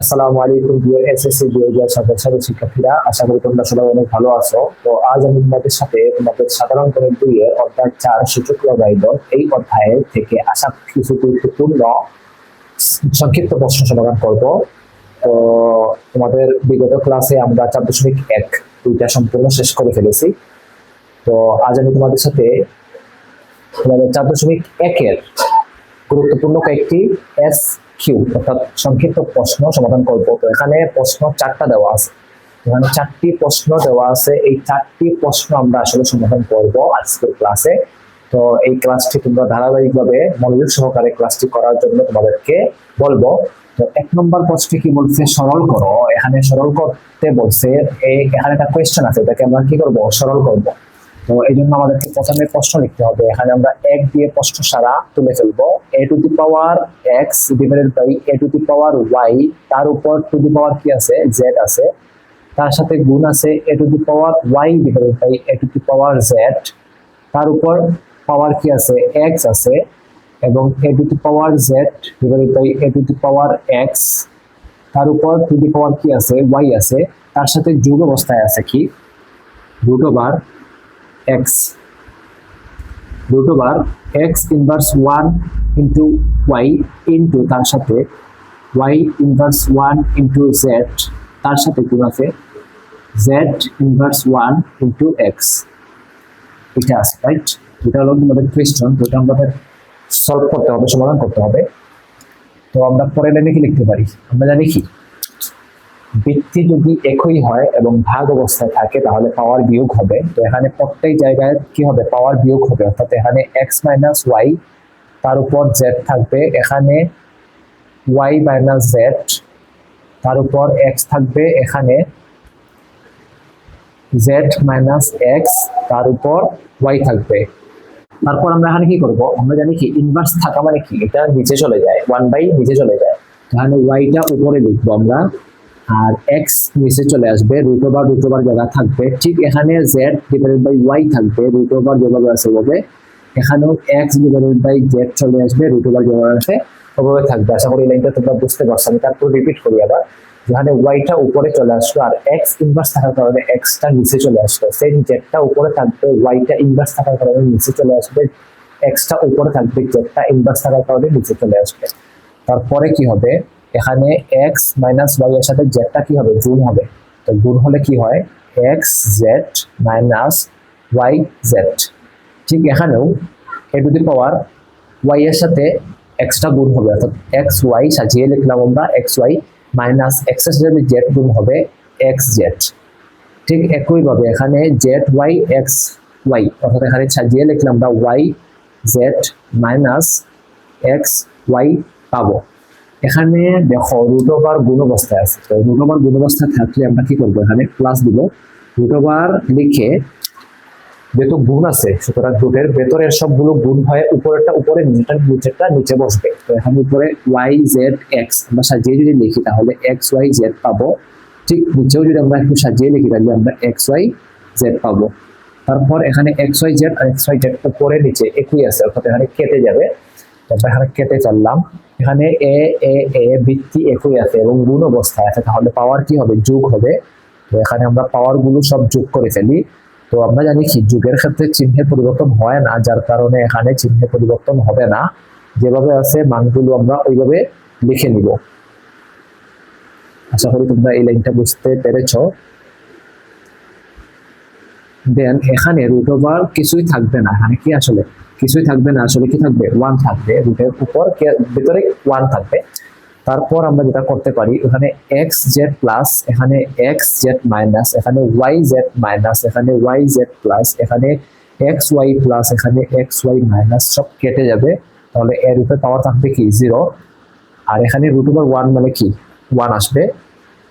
আসসালামু আলাইকুম প্রিয় এসএসসি 2027 সালের শিক্ষার্থীরা, আশা করি তোমরা সবাই অনেক ভালো আছো। তো আজ আমি তোমাদের সাথে তোমাদের সাধারণ গণিত বইয়ের অধ্যায় 4 সূচক লগাইল এই অধ্যায়ে থেকে আসা কিছু গুরুত্বপূর্ণ সংক্ষিপ্ত প্রশ্ন সমাধান করব। তো তোমাদের বিগত ক্লাসে আমরা 4.1 দুইটা সম্পূর্ণ শেষ করে ফেলেছি। তো আজ আমি তোমাদের সাথে তোমাদের 4.1 এর গুরুত্বপূর্ণ কয়েকটি কিউ অর্থাৎ সংক্ষিপ্ত প্রশ্ন সমাধান করব। তো এখানে প্রশ্ন 4টা দেওয়া আছে, এখানে 4টি প্রশ্ন দেওয়া আছে। এই 4টি প্রশ্ন আমরা আসলে সমাধান করব আজকের ক্লাসে। তো এই ক্লাসটি তোমরা ধারাবাহিকভাবে মনোযোগ সহকারে ক্লাসটি করার জন্য তোমাদেরকে বলবো। তো 1 নম্বর প্রশ্নটি কি বলছে, সরল করো। এখানে সরল করতে বলছে, এখানে একটা কোয়েশ্চেন আছে, এটাকে আমরা কি করব, সরল করব। তো এই জন্য আমাদেরকে প্রথমে প্রশ্ন লিখতে হবে। এখানে আমরা 1 দিয়ে প্রশ্ন সারা তুলে ফেলবো। a to the power x divided by a to the power y, তার উপর টু দি পাওয়ার কি আছে, z আছে, তার সাথে গুণ আছে a to the power y divided by a to the power z, তার উপর পাওয়ার কি আছে, x আছে, এবং a to the power z divided by a to the power x, তার উপর টু দি পাওয়ার কি আছে, y আছে, তার সাথে যোগ অবস্থায় আছে কি, root over x inverse 1 into y into তার সাথে y ইনভার্স 1 ইন্টু z, তার সাথে গুণ আছে z ইনভার্স 1 ইন্টু x। এটা আছে, রাইট? এটা হলো আমাদের কোয়েশ্চন। তো এটা আমাদের সলভ করতে হবে, সমাধান করতে হবে। তো আমরা পরের লাইনে কি লিখতে পারি, আমরা জানি কি, বৃত্তি যদি একই হয় এবং ভাগ অবস্থায় থাকে তাহলে পাওয়ার বিয়োগ হবে। তো এখানে প্রত্যেক জায়গায় কি হবে, পাওয়ার বিয়োগ হবে। অর্থাৎ এখানে x মাইনাস ওয়াই, তার উপর z থাকবে, এখানে y মাইনাস z, তার উপর x থাকবে, এখানে z মাইনাস x, তার উপর y থাকবে। তারপর আমরা এখানে কি করব, আমরা জানি কি ইনভার্স থাকা মানে কি, এটা নিচে চলে যায়, 1 বাই নিচে চলে যায়। তাহলে y-টা উপরে লিখবো আমরা, আর x নিচে চলে আসবে, রুট ওভার জায়গা থাকবে। ঠিক এখানে z ডিভাইডেড বাই y থাকবে, রুট ওভার যেভাবে আছে ওভাবে, এখানেও x ডিভাইডেড বাই z চলে আসবে, রুট ওভার যেভাবে আছে ওভাবে থাকবে। আশা করি এই লাইনটা তোমরা বুঝতে পারছো। আমি তারপর রিপিট করি আবার, যেখানে y-টা উপরে চলে আসলো আর x ইনভার্স থাকার কারণে x-টা নিচে চলে আসলো, সেই z-টা উপরে থাকবে, y-টা ইনভার্স থাকার কারণে নিচে চলে আসবে, x-টা উপরে থাকবে, z-টা ইনভার্স থাকার কারণে নিচে চলে আসবে। তারপরে কি হবে, এখানে x মাইনাস y এর সাথে z-টা কি হবে, গুণ হবে। তো গুণ হলে কি হয়, x z minus y z। ঠিক এখানেও a to the power y এর সাথে x-টা গুণ হবে, অর্থাৎ x y সাজিয়ে লিখলাম আমরা, x y মাইনাস x এর সাথে z গুণ হবে, x z। ঠিক একইভাবে এখানে z y x y, অর্থাৎ এখানে সাজিয়ে লিখলাম আমরা y z minus x y পাবো। এখানে দেখো রুট ওভার গুণ অবস্থায় আছে। তো রুট ওভার গুণ অবস্থায় থাকলে আমরা কি করবো, এখানে প্লাস দিব, রুট ওভার লিখে, যেহেতু গুণ আছে সুতরাং রুটের ভেতরের সবগুলো গুণ হয়ে উপরেরটা উপরে, নিচেরটা নিচে বসবে। তো এখানে উপরে y z x আমরা সাজিয়ে যদি লিখি তাহলে x y z পাবো। ঠিক নিচেও যদি আমরা একটু সাজিয়ে লিখি তাহলে আমরা x y z পাবো। তারপর এখানে x y z আর x y z উপরে নিচে একই আছে, অর্থাৎ এখানে কেটে যাবে। তারপর এখানে কেটে ফেললাম, এখানে এ এ এ বৃত্তি একই আছে এবং গুণ অবস্থায় আছে, তাহলে পাওয়ার কি হবে, যোগ হবে। তো এখানে আমরা পাওয়ার গুলো সব যোগ করে ফেলি। তো আমরা জানি কি যোগের ক্ষেত্রে চিহ্নের পরিবর্তন হয় না, যার কারণে এখানে চিহ্নের পরিবর্তন হবে না, যেভাবে আছে মানগুলো আমরা ওইভাবে লিখে নিব। আশা করি তোমরা এই লাইনটা বুঝতে পেরেছো। দেন এখানে রুট ওভার কিছুই থাকবে না, এখানে কি আসলে কিছুই থাকবে না, আসলে কি থাকবে, 1 থাকবে, রুটের উপর ভিতরে 1 থাকবে। তারপর আমরা যেটা করতে পারি, এখানে x z প্লাস, এখানে x z মাইনাস, এখানে y z মাইনাস, এখানে y z প্লাস, এখানে x y প্লাস, এখানে x y মাইনাস, সব কেটে যাবে। তাহলে এর উপরে পাওয়ার থাকবে কি, 0। আর এখানে রুট ওভার 1 মানে কি, 1 আসবে।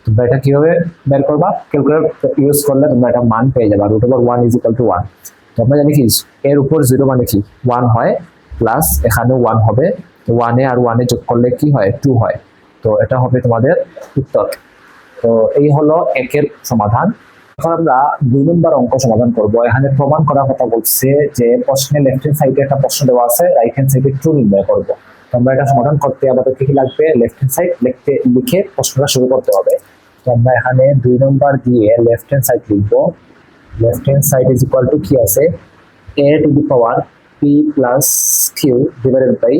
তোমরা এটা কিভাবে বের করবা, ক্যালকুলেটর ইউজ করলে তোমরা এটা মান পেয়ে যাবে, রুট ওভার 1 = 1। তো আমরা জানি কি এর উপর 0 মানে কি 1 হয়, প্লাস এখানে 1 হবে, 1 এ আর 1 এ যোগ করলে কি হয়, 2 হয়। তো এটা হবে তোমাদের উত্তর। তো এই হলো 1 এর সমাধান। এখন আমরা 2 নম্বর অঙ্ক সমাধান করব। এখানে প্রমাণ করার কথা বলছে যে প্রশ্নে লেফট হ্যান্ড সাইডে একটা প্রশ্ন দেওয়া আছে, রাইট হ্যান্ড সাইডে ট্রু নির্ণয় করব। তো আমরা এটা সমাধান করতে আমাদের কি লাগবে, লেফট হ্যান্ড সাইড লিখে প্রশ্নটা শুরু করতে হবে। তো আমরা এখানে 2 নম্বর দিয়ে লেফট হ্যান্ড সাইড লিখবো। Left hand side is equal to কি আছে, a to the power p plus q divided by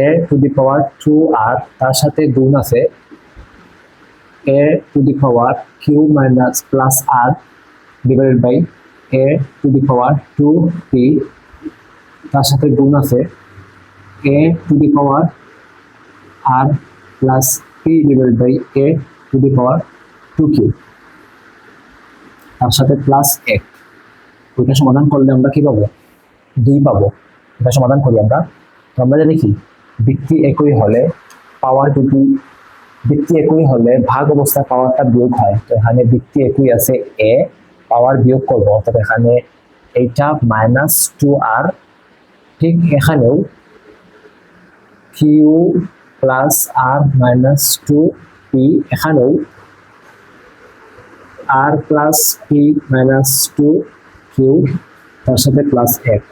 a to the power 2r, তার সাথে গুণ আছে a to the power q minus plus r divided by a to the power 2p, তার সাথে গুণ আছে a to the power r plus p divided by a to the power 2q, তার সাথে প্লাস 1। ওইটা সমাধান করলে আমরা কি পাবো, 2 পাবো। এটা সমাধান করি আমরা। তো আমরা জানি কি, ভিত্তি একই হলে পাওয়ার যদি ভিত্তি একই হলে ভাগ অবস্থায় পাওয়ারটা বিয়োগ হয়। তো এখানে ভিত্তি একই আছে a, পাওয়ার বিয়োগ করবো, অর্থাৎ এখানে এইটা -2r, ঠিক এখানেও q প্লাস r -2p, এখানেও r প্লাস p -2q, তার সাথে প্লাস 1।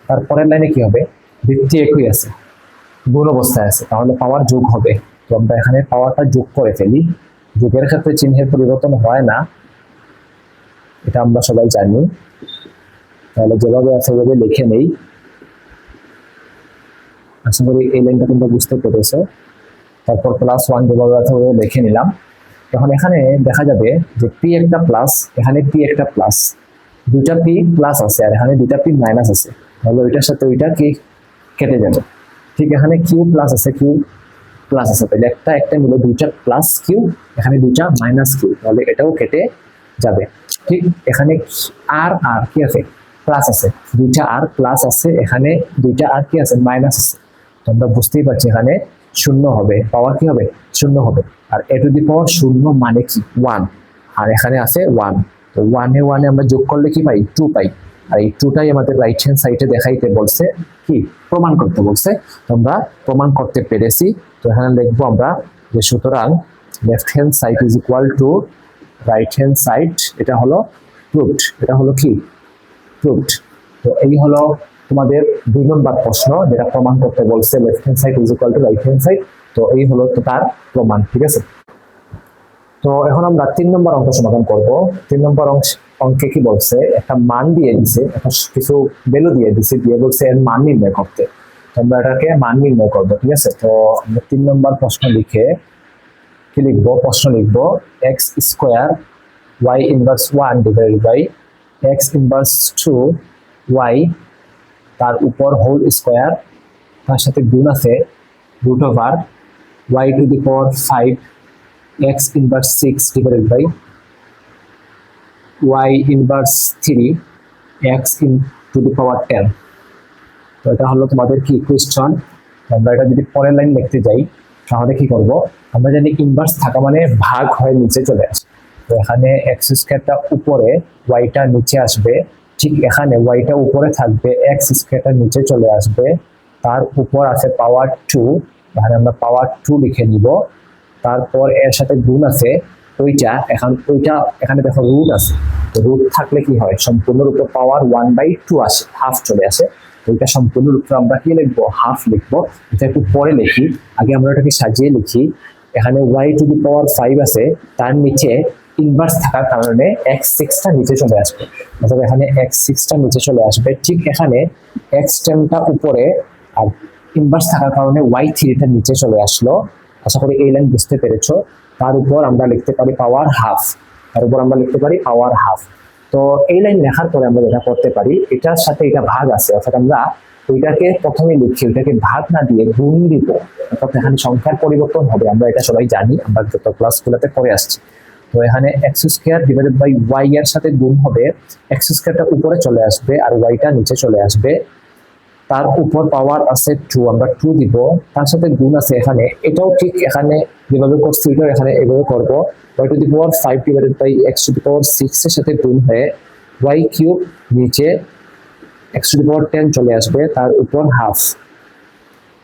তারপরের লাইনে কি হবে, ভিত্তি একই আছে, গুণ অবস্থায় আছে, তাহলে পাওয়ার যোগ হবে। তো আমরা এখানে পাওয়ারটা যোগ করে ফেলি। যোগের ক্ষেত্রে চিহ্নের পরিবর্তন হয় না, এটা আমরা সবাই জানি। তাহলে যেভাবে আছে ওভাবে লিখে নেই। আশা করি এই লাইনটা তোমরা বুঝতে পেরেছো। তারপর +1 যেভাবে আছে ওভাবে লিখে নিলাম। এখন এখানে দেখা যাবে যে p একটা প্লাস, এখানে p একটা প্লাস, দুইটা p প্লাস আছে আর এখানে দুইটা p মাইনাস আছে, তাহলে ওইটার সাথে ওইটা কি কেটে যাবে। ঠিক এখানে q প্লাস আছে, q প্লাস আছে, তাহলে একটা মিলে দুইটা প্লাস q, এখানে দুইটা মাইনাস q, তাহলে এটাও কেটে যাবে। ঠিক এখানে r কি আছে, প্লাস আছে, দুইটা r প্লাস আছে, এখানে দুইটা r কি আছে, মাইনাস আছে। তো আমরা বুঝতেই পারছি এখানে শূন্য হবে, পাওয়ার কি হবে, শূন্য হবে। আর a টু দি পাওয়ার শূন্য মানে কি, 1, আর এখানে আছে 1। তো 1 এ 1 এ আমরা যোগ করলে কি পাই, 2 পাই। আর এই 2টাই আমাদের রাইট হ্যান্ড সাইডে দেখাইতে বলছে, কি প্রমাণ করতে বলছে। আমরা প্রমাণ করতে পেরেছি। তো এখানে লিখবো আমরা যে সুতরাং left hand side is equal two right hand side, এটা হলো প্রুভড, এটা হলো কি প্রুভড। তো এই হলো তোমাদের 2 নম্বর প্রশ্ন, যেটা প্রমাণ করতে বলছে left hand side is equal two right hand side. তো এই হলো তো তার প্রমাণ, ঠিক আছে। তো এখন আমরা 3 নম্বর অঙ্ক সমাধান করব। 3 নম্বর অঙ্কে কি বলছে, একটা মান দিয়ে দিছে, একটা কিছু ভ্যালু দিয়ে দিছে, দিয়ে বলছে এর মান নির্ণয় করতে। তো আমরা এটাকে মান নির্ণয় করব, ঠিক আছে। তো আমরা 3 নম্বর প্রশ্ন লিখে কি লিখবো, প্রশ্ন লিখবো x square y inverse 1 divided by x inverse 2 y, তার উপর হোল স্কয়ার, তার সাথে গুণ আছে root over y to the power 5 x inverse 6 divided by y inverse 3 x to the power 10। তো এটা হলো তোমাদের কি কোয়েশ্চন। আমরা এটা যদি পরের লাইন লিখতে যাই তাহলে কি করব, আমরা জানি ইনভার্স থাকা মানে ভাগ হয়ে নিচে চলে আসে। তো এখানে এক্স স্কয়ারটা উপরে, ওয়াইটা নিচে আসবে। ঠিক এখানে ওয়াইটা উপরে থাকবে, এক্স স্কয়ারটা নিচে চলে আসবে। তার উপর আছে পাওয়ার 2, এখানে আমরা পাওয়ার 2 লিখে নিব। তারপর এর সাথে গুণ আছে ওইটা, ওইটা এখানে দেখো রুট আছে। রুট থাকলে কি হয়, সম্পূর্ণরূপে পাওয়ার 1/2 আসে, হাফ চলে আসে। ওইটা সম্পূর্ণরূপে আমরা কি লিখবো, হাফ লিখবো। এটা একটু পরে লিখি, আগে আমরা এটাকে সাজিয়ে লিখি। এখানে y টু দি পাওয়ার 5 আছে, তার নিচে ইনভার্স থাকার কারণে x6টা নিচে চলে আসবে, অর্থাৎ এখানে x6টা নিচে চলে আসবে। ঠিক এখানে x10টা উপরে, আর ইনভার্স থাকার কারণে y3টা নিচে চলে আসলো। আশা করি এই লাইন বুঝতে পেরেছো। তার উপর আমরা লিখতে পারি পাওয়ার হাফ, তার উপর আমরা লিখতে পারি পাওয়ার হাফ। তো এই লাইন লেখার পরে আমরা যেটা করতে পারি, এটার সাথে এটা ভাগ আছে, অর্থাৎ আমরা ওইটাকে প্রথমে লিখি, ওইটাকে ভাগ না দিয়ে গুণ দিব, অর্থাৎ এখানে সংখ্যার পরিবর্তন হবে। আমরা এটা সবাই জানি, আমরা যত ক্লাসগুলোতে পড়ে আসছি। তো এখানে x square divided by y এর সাথে গুণ হবে, এক্স স্কয়ারটা উপরে চলে আসবে আর ওয়াইটা নিচে চলে আসবে। তার উপর পাওয়ার আছে 2, আমরা 2 দিব, তার সাথে গুণ আছে এখানে, এটাও ঠিক এখানে যেভাবে করছি এটাও এখানে এভাবে করব। y to the power 5 divided by x to the power 6 এর সাথে গুণ হয়ে y কিউব নিচে x টু দি পাওয়ার 10 চলে আসবে, তার উপর হাফ।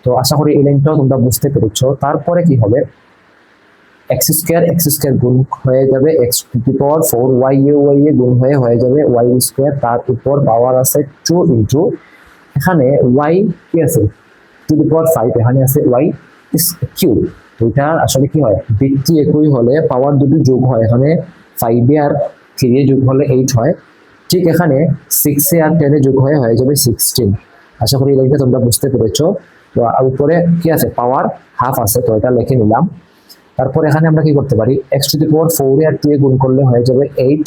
তো আশা করি এই লাইনটাও তোমরা বুঝতে পেরেছো। তারপরে কি হবে, x স্কয়ার গুণ হয়ে যাবে x to the power 4, y এ গুণ হয়ে যাবে y স্কয়ার, তার উপর পাওয়ার আছে 2 ইনটু এখানে y কি আছে টু দি পাওয়ার 5 এখানে আছে y কিউব। তো এটা আসলে কি হয়, ভিত্তি একই হলে পাওয়ার দুটো যোগ হয়, এখানে 5 এ আর 3 এ যোগ হলে 8 হয়, ঠিক এখানে 6 এ আর 10 এ যোগ হয়ে যাবে 16। আশা করি এই লাইনটা তোমরা বুঝতে পেরেছো। তো আর উপরে কি আছে, পাওয়ার হাফ আছে, তো এটা লিখে নিলাম। তারপর এখানে আমরা কি করতে পারি, x টু দি পাওয়ার 4 এ আর 2 এ গুণ করলে হয়ে যাবে 8,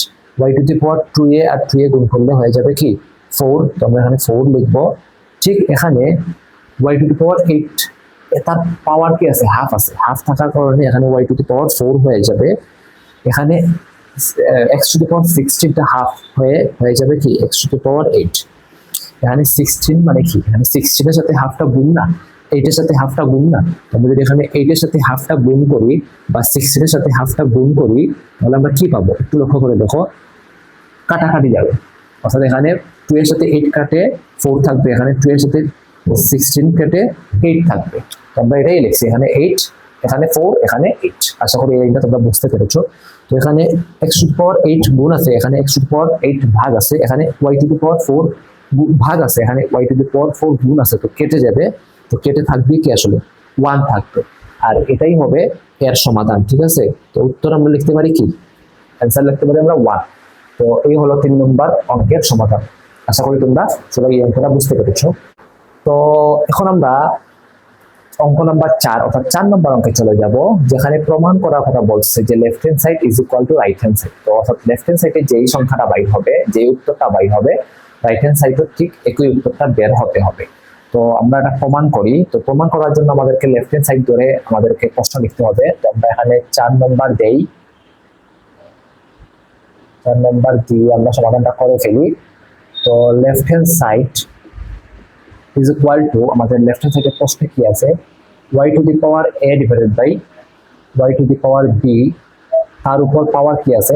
y টু দি পাওয়ার 2 এ আর 2 এ গুণ করলে হয়ে যাবে কি 4, তো আমরা এখানে 4 লিখব। ঠিক এখানে y টু দি পাওয়ার 8 তার পাওয়ার কি আছে, হাফ আছে, হাফ থাকার কারণে এখানে y টু দি পাওয়ার 4 হয়ে যাবে। এখানে x টু দি পাওয়ার 16 টা হাফ হয়ে যাবে কি x টু দি পাওয়ার 8। এখানে 16 মানে কি, এখানে 16 এর সাথে হাফটা গুণ না, 8 এর সাথে হাফটা গুণ না। আমরা যদি এখানে 8 এর সাথে হাফটা গুণ করি বা 16 এর সাথে হাফটা গুণ করি, তাহলে আমরা কি পাবো, একটু লক্ষ্য করে দেখো, কাটাকাটি যাবে। অর্থাৎ এখানে 2 এর সাথে 8 কাটে 4 থাকবে, এখানে 2 এর সাথে 16 কেটে 8 থাকবে। তো আমরা এটাই লিখছি, এখানে 8, এখানে 4, এখানে 8। আশা করি এইটা তোমরা বুঝতে পেরেছো। তো এখানে x টু দি পাওয়ার 8 গুণ আছে, এখানে x টু দি পাওয়ার 8 ভাগ আছে, এখানে y টু দি পাওয়ার 4 ভাগ আছে, এখানে y টু দি পাওয়ার 4 গুণ আছে, তো কেটে যাবে। তো কেটে থাকবে কি আসলে 1 থাকবে, আর এটাই হবে এর সমাধান। ঠিক আছে, তো উত্তর আমরা লিখতে পারি কি, অ্যান্সার লিখতে পারি আমরা 1। তো এই হলো 3 নম্বর অঙ্কের সমাধান। আশা করি তোমরা সবাই এই অঙ্কটা বুঝতে পেরেছো। তো এখন আমরা অঙ্ক নাম্বার 4 অর্থাৎ 4 নম্বর অঙ্কে চলে যাব, যেখানে প্রমাণ করার কথা বলছে যে left hand side is equal two right hand side. তো অর্থাৎ লেফট হ্যান্ড সাইডে যেই সংখ্যাটা বাইর হবে, যেই উত্তরটা বাইর হবে, রাইট হ্যান্ড সাইডেও ঠিক একই উত্তরটা বের হতে হবে। তো আমরা এটা প্রমাণ করি। তো প্রমাণ করার জন্য আমাদেরকে লেফট হ্যান্ড সাইড ধরে আমাদেরকে প্রশ্ন লিখতে হবে। তো আমরা এখানে 4 নম্বর দেই, 4 নম্বর দিয়ে আমরা সমাধানটা করে ফেলি। তো left hand side is equal to, আমাদের লেফট হ্যান্ড সাইডের প্রশ্নে কি আছে, y to the power a divided by y to the power b, তার উপর পাওয়ার কি আছে,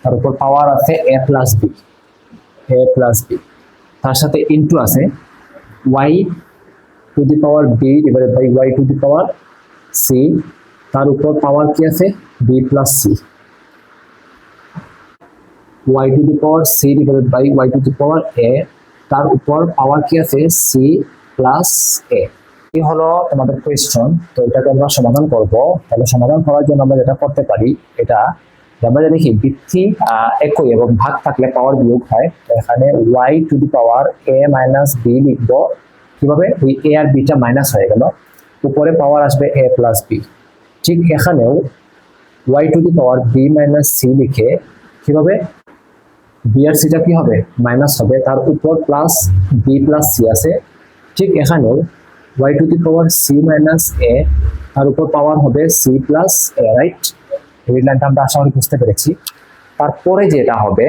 তার উপর পাওয়ার আছে a প্লাস b, তার সাথে ইনটু আছে y to the power b divided by y to the power c, তার উপর পাওয়ার কি আছে b plus c, y to the power c divided by y to the power a, তার উপর power কি আছে c প্লাস a। এই হলো তোমাদের কোয়েশ্চন। তো এটাকে আমরা সমাধান করব। তাহলে সমাধান করার জন্য আমরা যেটা করতে পারি, এটা আমরা জানি কি ভিত্তি একই এবং ভাগ থাকলে পাওয়ার বিয়োগ হয়। তো এখানে y to the power a minus b লিখব। কিভাবে, ওই a আর b টা মাইনাস হয়ে গেল, উপরে পাওয়ার আসবে a প্লাস b। ঠিক এখানেও y to the power b minus c লিখে কিভাবে, b আর c টা কি হবে, মাইনাস হবে, তার উপর প্লাস b প্লাস c আছে। ঠিক এখানেও y to the power c minus a, তার উপর পাওয়ার হবে c প্লাস a, রাইট। এই লাইনটা আমরা আশা করি বুঝতে পেরেছি। তারপরে যেটা হবে,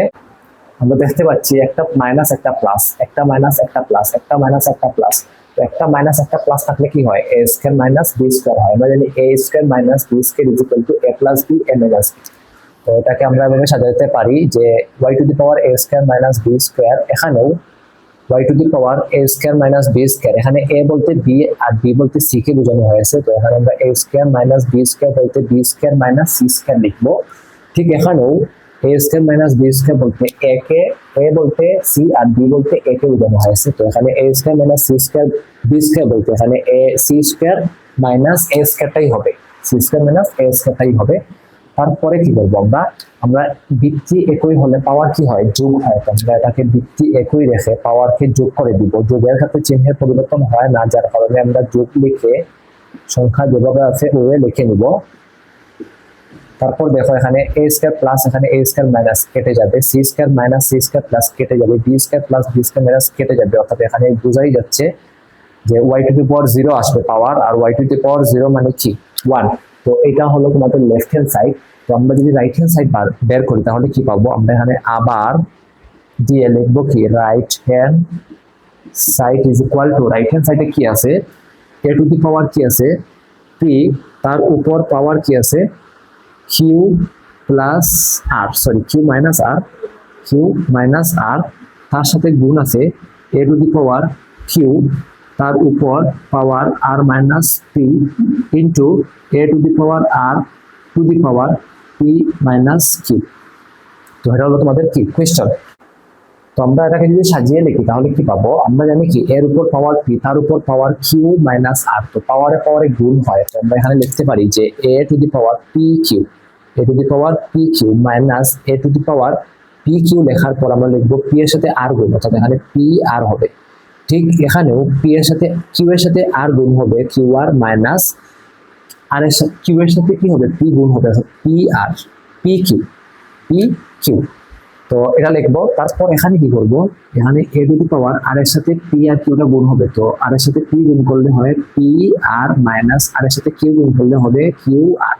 আমরা দেখতে পাচ্ছি একটা মাইনাস একটা প্লাস, একটা মাইনাস একটা প্লাস, একটা মাইনাস একটা প্লাস। তো একটা মাইনাস একটা প্লাস থাকলে কি হয়, a square minus b square হয়। আমরা জানি a square minus b square is equal two a plus b a minus b। তো এটাকে আমরা এভাবে সাজাতে পারি যে y to the power a square minus b square, এখানেও y to the power a square minus b square, এখানে a বলতে b আর b বলতে c কে বোঝানো হয়েছে। তো এখানে আমরা a square minus b square বলতে b square minus c square লিখবো। ঠিক এখানেও a square minus b square বলতে a বলতে c আর b বলতে a কে বোঝানো হয়েছে। তো এখানে a square minus c square b square বলতে এখানে a c square minus a স্কয়ারটাই হবে, c স্কয়ার মাইনাস a স্কয়ারটাই হবে। তারপরে কি করবো, আমরা ভিত্তি একই হলে পাওয়ার কি হয়, যোগ হয়। আমরা এটাকে ভিত্তি একই রেখে পাওয়ারকে যোগ করে দিব। যোগের ক্ষেত্রে চিহ্নের পরিবর্তন হয় না, যার কারণে আমরা যোগ লিখে সংখ্যা যেভাবে আছে ওভাবে লিখে নিব। তারপর দেখো এখানে a স্কয়ার প্লাস এখানে a স্কয়ার মাইনাস কেটে যাবে, c square minus c square plus কেটে যাবে, b square plus b square minus কেটে যাবে। অর্থাৎ এখানে বোঝাই যাচ্ছে যে y টু দি পাওয়ার 0 আসবে পাওয়ার, আর y টু দি পাওয়ার 0 মানে কি 1। তো এটা হলো তোমাদের লেফট হ্যান্ড সাইড। তো আমরা যদি রাইট হ্যান্ড সাইড বের করি তাহলে কি পাবো, আমরা এখানে আবার দিয়ে লিখবো কি, right hand side is equal two, right hand সাইডে কি আছে, a টু দি পাওয়ার কি আছে p, তার উপর পাওয়ার কি আছে q plus r, sorry q minus r, তার সাথে গুণ আছে a to the power q, তার উপর পাওয়ার r minus p into a to the power r two the power p minus q। তো এটা হলো তোমাদের কি কোয়েশ্চন। তো আমরা এটাকে যদি সাজিয়ে লিখি তাহলে কি পাবো, আমরা জানি কি এর উপর পাওয়ার পি তার উপর পাওয়ার কিউ মাইনাস আর, তো পাওয়ারে পাওয়ারে গুণ হয়, তো আমরা এখানে লিখতে পারি যে a to the power p q, a to the power p q minus a to the power p q লেখার পর আমরা লিখবো পি এর সাথে আর গুণ, অর্থাৎ এখানে পি আর হবে। ঠিক এখানেও পি এর সাথে কিউ এর সাথে আর গুণ হবে কিউ আর মাইনাস আর এর সাথে কিউ এর সাথে কি হবে পি গুণ হবে, অর্থাৎ পি আর পি কিউ। তো এটা লিখবো। তারপর এখানে কি করব, এখানে এ টু দি পাওয়ার আর এর সাথে পি আর কিউটা গুণ হবে, তো আর এর সাথে পি গুণ করলে হয় পি আর মাইনাস আর এর সাথে কিউ গুণ করলে হবে কিউ আর।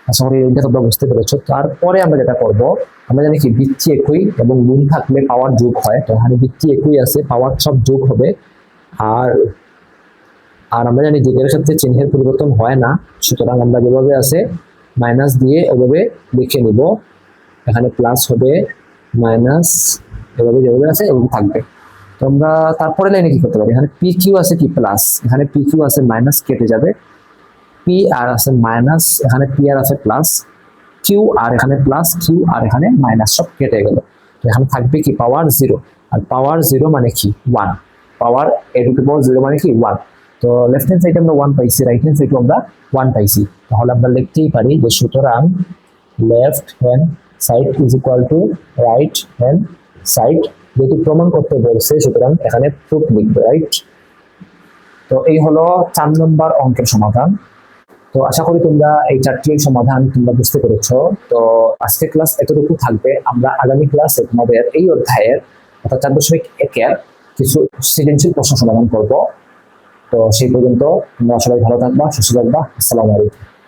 আশা করি এইটা তোমরা বুঝতে পেরেছো। তারপরে আমরা যেটা করব, আমরা জানি কি বৃত্তি একই এবং গুণ থাকলে পাওয়ার যোগ হয়, তো এখানে বৃত্তি একই আছে, পাওয়ার সব যোগ হবে। আর আর আমরা জানি যোগের ক্ষেত্রে চিহ্নের পরিবর্তন হয় না, সুতরাং আমরা যেভাবে আছে মাইনাস দিয়ে এভাবে লিখে নিব, এখানে প্লাস হবে মাইনাস, এভাবে যেভাবে আছে এভাবে থাকবে। তো আমরা তারপরে লাইনে কি করতে পারি, এখানে পি কিউ আছে কি প্লাস, এখানে পি কিউ আছে মাইনাস কেটে যাবে, পি আর আছে মাইনাস, এখানে পি আর আছে প্লাস, কিউ আর এখানে প্লাস, কিউ আর এখানে মাইনাস, সব কেটে গেল। তো এখানে থাকবে কি পাওয়ার জিরো, আর পাওয়ার জিরো মানে কি one, power A to the power zero মানে কি ওয়ান। তো লেফট হ্যান্ড সাইডে আমরা ওয়ান পাইছি, রাইট হ্যান্ড সাইডে আমরা ওয়ান পাইছি, তাহলে আমরা লিখতেই পারি যে সুতরাং left hand side is equal two right hand side, যেহেতু প্রমাণ করতে বলছে সুতরাং এখানে প্রুফ লিখবে, রাইট। তো এই হলো 4 নম্বর অঙ্কের সমাধান। তো আশা করি তোমরা এই চারটির সমাধান তোমরা বুঝতে পেরেছো। তো আজকের ক্লাস এতটুকু থাকবে, আমরা আগামী ক্লাসে তোমাদের এই অধ্যায়ের অর্থাৎ 4.1-এর কিছু সৃজনশীল প্রশ্ন সমাধান করব। তো সেই পর্যন্ত তোমরা সবাই ভালো থাকবা, সুস্থ থাকবা। আসসালামু আলাইকুম।